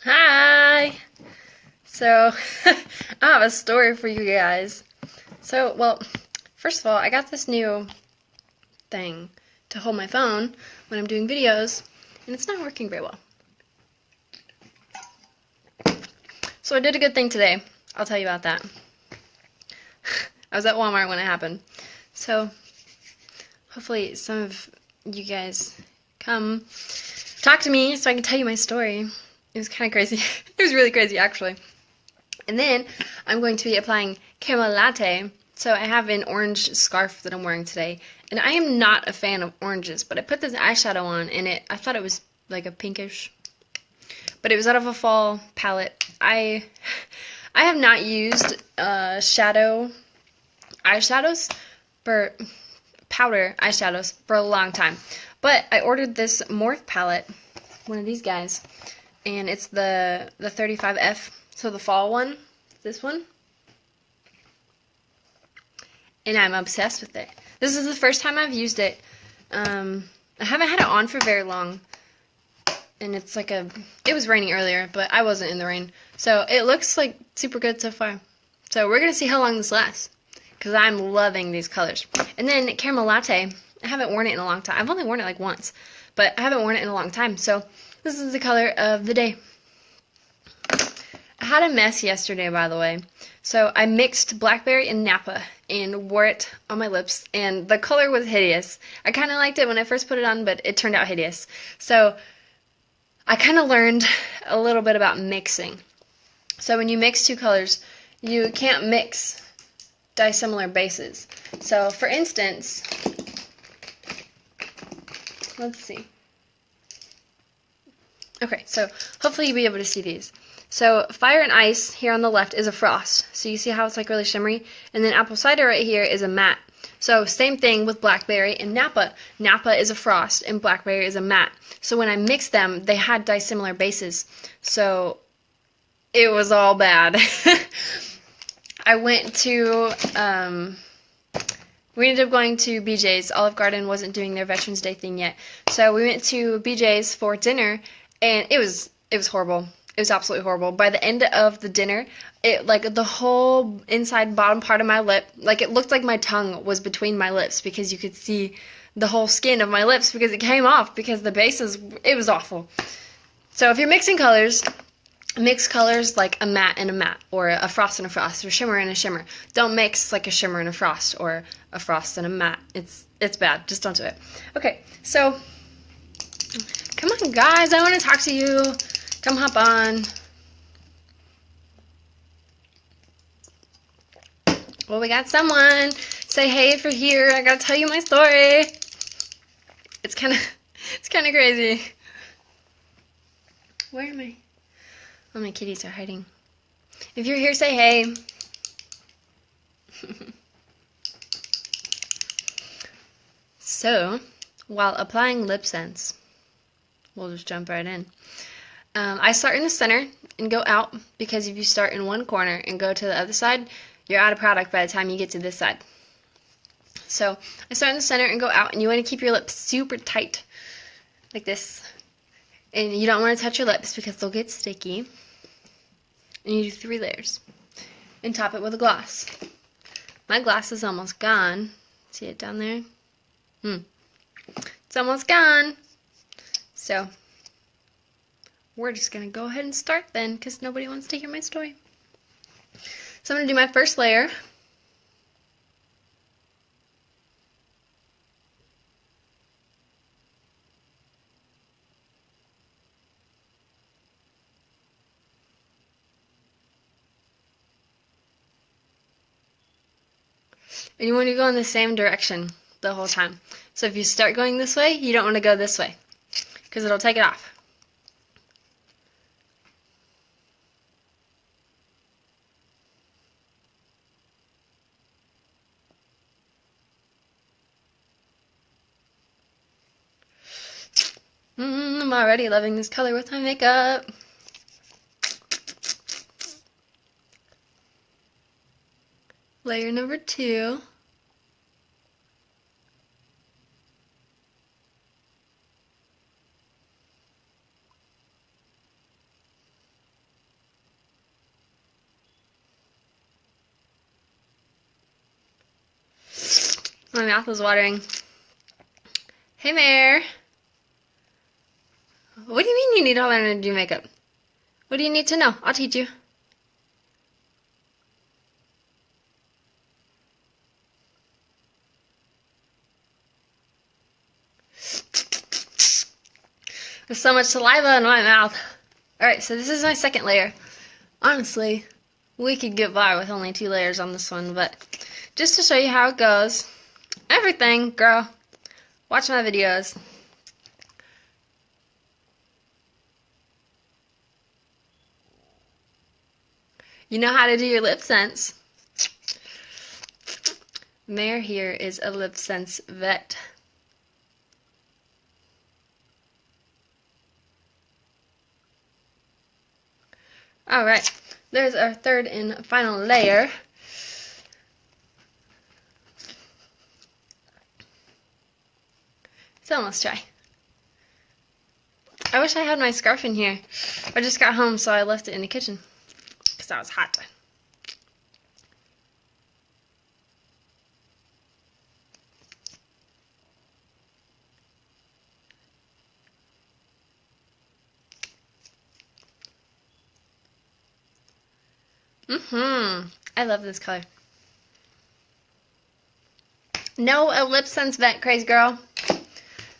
Hi! So, I have a story for you guys. Well, first of all, I got this new thing to hold my phone when I'm doing videos, and it's not working very well. So I did a good thing today. I'll tell you about that. I was at Walmart when it happened. So, hopefully some of you guys come talk to me so I can tell you my story. It was kind of crazy. It was really crazy, actually. And then I'm going to be applying caramel latte. So I have an orange scarf that I'm wearing today. And I am not a fan of oranges, but I put this eyeshadow on and I thought it was like a pinkish. But it was out of a fall palette. I have not used eyeshadows for powder eyeshadows for a long time. But I ordered this Morph palette, one of these guys, and it's the 35F. So the fall one, this one, and I'm obsessed with it. This is the first time I've used it. I haven't had it on for very long, and it's like it was raining earlier, but I wasn't in the rain. So it looks like super good so far. So we're going to see how long this lasts, because I'm loving these colors. And then caramel latte, I haven't worn it in a long time. I've only worn it like once, but I haven't worn it in a long time. So this is the color of the day. I had a mess yesterday, by the way. So I mixed blackberry and Napa and wore it on my lips, and the color was hideous. I kind of liked it when I first put it on, but it turned out hideous. So I kind of learned a little bit about mixing. So when you mix two colors, you can't mix dissimilar bases. So for instance, let's see. Okay, so hopefully you'll be able to see these. So fire and ice here on the left is a frost. So you see how it's like really shimmery? And then apple cider right here is a matte. So same thing with blackberry and Napa. Napa is a frost and blackberry is a matte. So when I mixed them, they had dissimilar bases. So it was all bad. I went to, we ended up going to BJ's. Olive Garden wasn't doing their Veterans Day thing yet. So we went to BJ's for dinner, and it was horrible. It was absolutely horrible. By the end of the dinner, it like the whole inside bottom part of my lip, like it looked like my tongue was between my lips because you could see the whole skin of my lips because it came off because the bases, it was awful. So if you're mixing colors, mix colors like a matte and a matte, or a frost and a frost, or shimmer and a shimmer. Don't mix like a shimmer and a frost, or a frost and a matte. It's bad. Just don't do it. Okay, so come on, guys. I want to talk to you. Come hop on. Well, we got someone. Say hey if you're here. I gotta tell you my story. It's kind of crazy. Where am I? Oh, my kitties are hiding. If you're here, say hey. So, while applying LipSense, we'll just jump right in. I start in the center and go out, because if you start in one corner and go to the other side, you're out of product by the time you get to this side. So I start in the center and go out, and you want to keep your lips super tight, like this. And you don't want to touch your lips because they'll get sticky. And you do 3 layers. And top it with a gloss. My gloss is almost gone. See it down there? It's almost gone. So we're just going to go ahead and start then, because nobody wants to hear my story. So I'm going to do my first layer. And you want to go in the same direction the whole time. So if you start going this way, you don't want to go this way, because it'll take it off. I'm already loving this color with my makeup. Layer number 2. My mouth is watering. Hey, Mare. What do you mean you need to learn to do makeup? What do you need to know? I'll teach you. There's so much saliva in my mouth. Alright, so this is my second layer. Honestly, we could get by with only 2 layers on this one, but just to show you how it goes. Everything, girl. Watch my videos. You know how to do your LipSense. Mare here is a LipSense vet. Alright, there's our third and final layer. It's almost dry. I wish I had my scarf in here. I just got home, so I left it in the kitchen because I was hot. I love this color. No, a LipSense vet, crazy girl.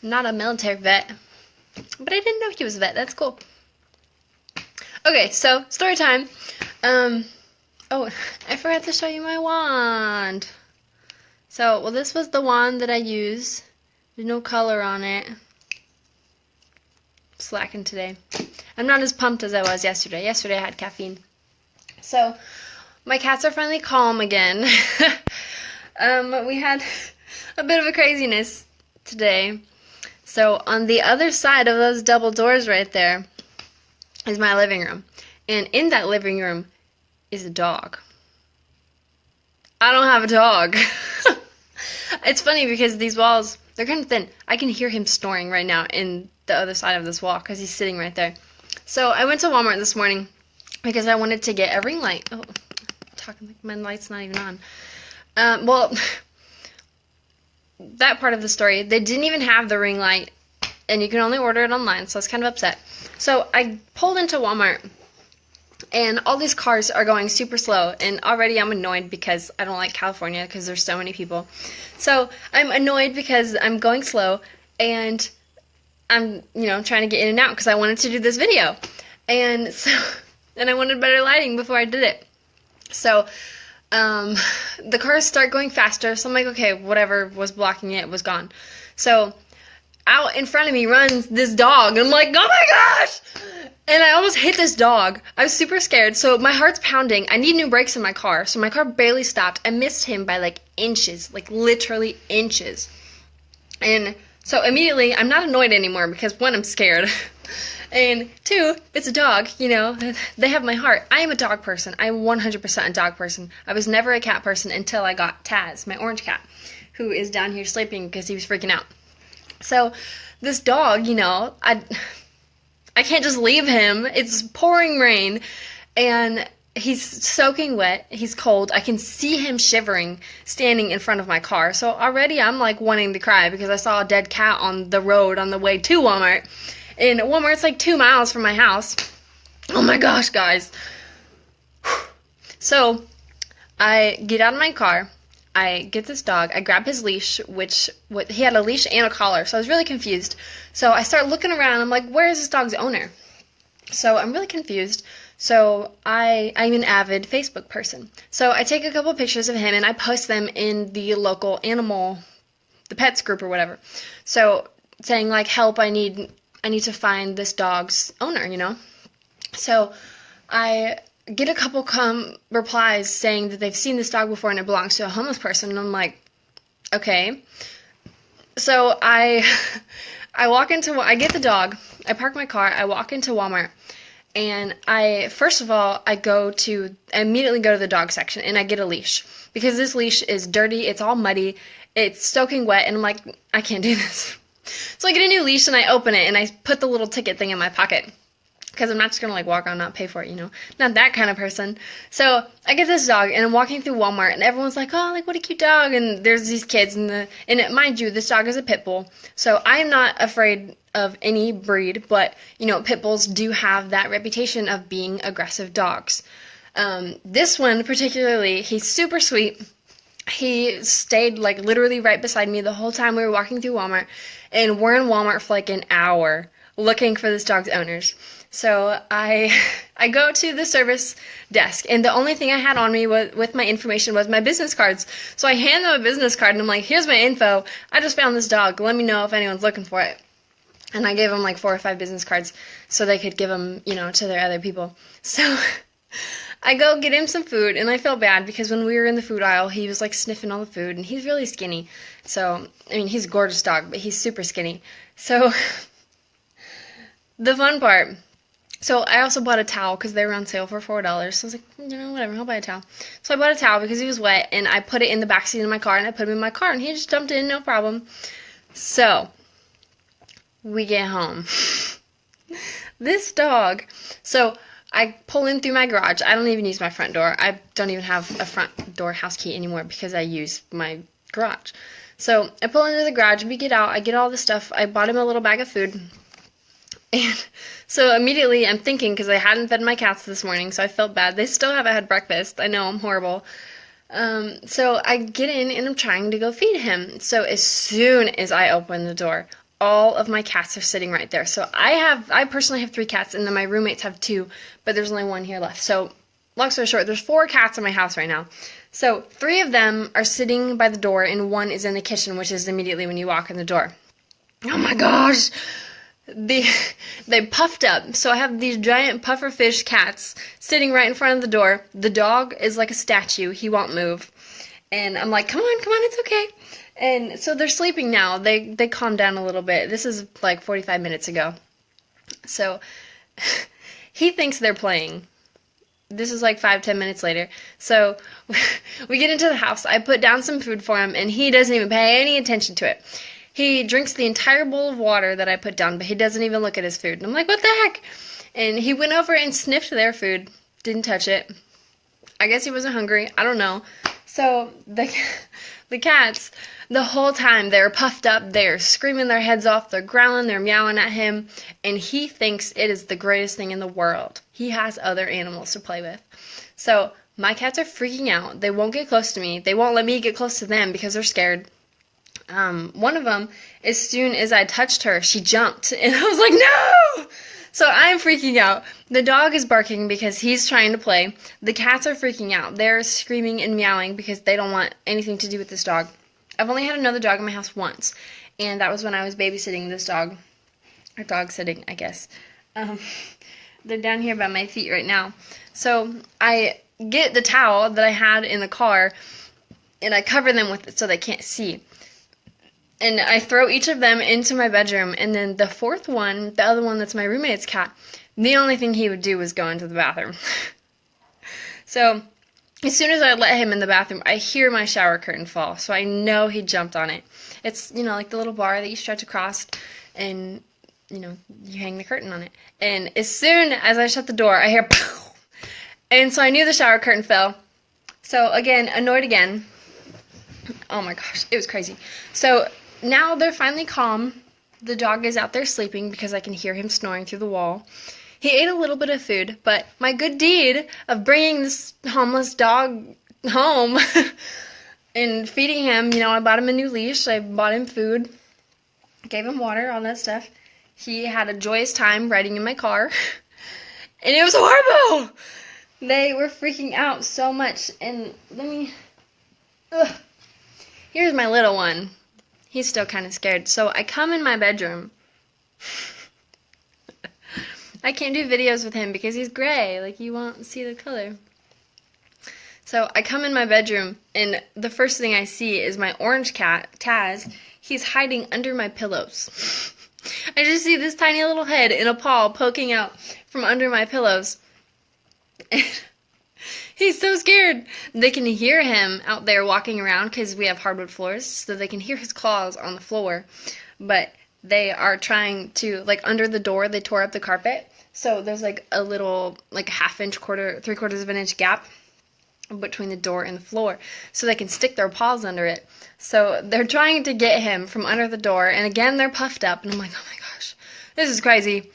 I'm not a military vet. But I didn't know he was a vet. That's cool. Okay, so story time. Oh, I forgot to show you my wand. So, well, this was the wand that I use. There's no color on it. Slacking today. I'm not as pumped as I was yesterday. Yesterday I had caffeine. So, my cats are finally calm again. We had a bit of a craziness today. So, on the other side of those double doors right there is my living room. And in that living room is a dog. I don't have a dog. It's funny because these walls, they're kind of thin. I can hear him snoring right now in the other side of this wall because he's sitting right there. So, I went to Walmart this morning because I wanted to get a ring light. Oh, I'm talking like my light's not even on. Well, that part of the story, they didn't even have the ring light, and you can only order it online, so I was kind of upset. So I pulled into Walmart, and all these cars are going super slow, and already I'm annoyed because I don't like California because there's so many people. So I'm annoyed because I'm going slow, and I'm, trying to get in and out because I wanted to do this video. And so... and I wanted better lighting before I did it. So, the cars start going faster, so I'm like, okay, whatever was blocking it was gone. So, out in front of me runs this dog, and I'm like, oh my gosh! And I almost hit this dog. I was super scared, so my heart's pounding. I need new brakes in my car, so my car barely stopped. I missed him by like inches, like literally inches. And so immediately, I'm not annoyed anymore because 1, I'm scared. And 2, it's a dog, they have my heart. I am a dog person. I'm 100% a dog person. I was never a cat person until I got Taz, my orange cat, who is down here sleeping because he was freaking out. So, this dog, I can't just leave him. It's pouring rain, and he's soaking wet. He's cold. I can see him shivering, standing in front of my car. So, already I'm, wanting to cry because I saw a dead cat on the road on the way to Walmart. And Walmart's like 2 miles from my house. Oh my gosh, guys. So, I get out of my car. I get this dog. I grab his leash, he had a leash and a collar. So, I was really confused. So, I start looking around. I'm like, where is this dog's owner? So, I'm really confused. So, I'm an avid Facebook person. So, I take a couple pictures of him and I post them in the local the pets group or whatever. So, saying help, I need to find this dog's owner, So I get a couple replies saying that they've seen this dog before and it belongs to a homeless person. And I'm like, okay. So I get the dog, I park my car, I walk into Walmart, and I immediately go to the dog section and I get a leash. Because this leash is dirty, it's all muddy, it's soaking wet, and I'm like, I can't do this. So I get a new leash and I open it and I put the little ticket thing in my pocket. because I'm not just going to like walk on and not pay for it, you know. Not that kind of person. So I get this dog and I'm walking through Walmart and everyone's like, oh, like what a cute dog. And there's these kids mind you, this dog is a pit bull. So I'm not afraid of any breed, but you know, pit bulls do have that reputation of being aggressive dogs. This one particularly, he's super sweet. He stayed like literally right beside me the whole time we were walking through Walmart, and we're in Walmart for like an hour looking for this dog's owners. So I go to the service desk, and the only thing I had on me with my information was my business cards. So I hand them a business card, and I'm like, here's my info. I just found this dog. Let me know if anyone's looking for it. And I gave them like 4 or 5 business cards so they could give them, you know, to their other people. So I go get him some food, and I felt bad because when we were in the food aisle, he was like sniffing all the food, and he's really skinny. So, I mean, he's a gorgeous dog, but he's super skinny. So the fun part. So I also bought a towel because they were on sale for $4. So I was like, you know, whatever, I'll buy a towel. So I bought a towel because he was wet, and I put it in the backseat of my car, and I put him in my car, and he just dumped it in, no problem. So we get home. This dog. So I pull in through my garage. I don't even use my front door. I don't even have a front door house key anymore because I use my garage. So I pull into the garage. We get out. I get all the stuff. I bought him a little bag of food. And so immediately I'm thinking, because I hadn't fed my cats this morning, so I felt bad. They still haven't had breakfast. I know, I'm horrible. So I get in and I'm trying to go feed him. So as soon as I open the door, all of my cats are sitting right there. So I personally have 3 cats, and then my roommates have 2, but there's only 1 here left. So long story short, there's 4 cats in my house right now. So 3 of them are sitting by the door, and 1 is in the kitchen, which is immediately when you walk in the door. Oh my gosh! They puffed up. So I have these giant pufferfish cats sitting right in front of the door. The dog is like a statue. He won't move. And I'm like, come on, it's okay. And so they're sleeping now. They calmed down a little bit. This is like 45 minutes ago. So he thinks they're playing. This is like 5-10 minutes later. So we get into the house. I put down some food for him, and he doesn't even pay any attention to it. He drinks the entire bowl of water that I put down, but he doesn't even look at his food. And I'm like, what the heck? And he went over and sniffed their food. Didn't touch it. I guess he wasn't hungry. I don't know. So the cats, the whole time, they're puffed up. They're screaming their heads off. They're growling. They're meowing at him. And he thinks it is the greatest thing in the world. He has other animals to play with. So my cats are freaking out. They won't get close to me. They won't let me get close to them because they're scared. One of them, as soon as I touched her, she jumped, and I was like, no! So I'm freaking out. The dog is barking because he's trying to play. The cats are freaking out. They're screaming and meowing because they don't want anything to do with this dog. I've only had another dog in my house once, and that was when I was babysitting this dog, or dog sitting, I guess. They're down here by my feet right now. So I get the towel that I had in the car, and I cover them with it so they can't see. And I throw each of them into my bedroom, and then the 4th one, the other one that's my roommate's cat, the only thing he would do was go into the bathroom. So as soon as I let him in the bathroom, I hear my shower curtain fall, so I know he jumped on it. It's, you know, like the little bar that you stretch across, and, you know, you hang the curtain on it. And as soon as I shut the door, I hear pow! And so I knew the shower curtain fell. So again, annoyed again. Oh my gosh, it was crazy. So now they're finally calm. The dog is out there sleeping because I can hear him snoring through the wall. He ate a little bit of food, but my good deed of bringing this homeless dog home and feeding him, you know, I bought him a new leash, I bought him food, gave him water, all that stuff. He had a joyous time riding in my car, and it was horrible! They were freaking out so much, and here's my little one. He's still kind of scared. So I come in my bedroom. I can't do videos with him because he's gray. Like, you won't see the color. So I come in my bedroom, and the first thing I see is my orange cat, Taz. He's hiding under my pillows. I just see this tiny little head and a paw poking out from under my pillows. He's so scared. They can hear him out there walking around because we have hardwood floors, so they can hear his claws on the floor. But they are trying to, like, under the door, they tore up the carpet. So there's like a little, like a half-inch, three-quarters of an inch gap between the door and the floor, so they can stick their paws under it. So they're trying to get him from under the door, and again they're puffed up, and I'm like, oh my gosh, this is crazy.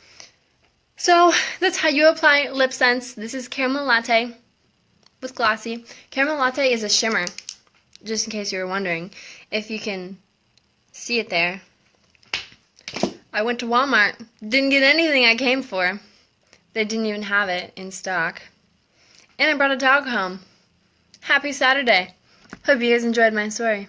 So that's how you apply LipSense. This is Caramel Latte with Glossy. Caramel Latte is a shimmer, just in case you were wondering, if you can see it there. I went to Walmart, didn't get anything I came for. They didn't even have it in stock. And I brought a dog home. Happy Saturday. Hope you guys enjoyed my story.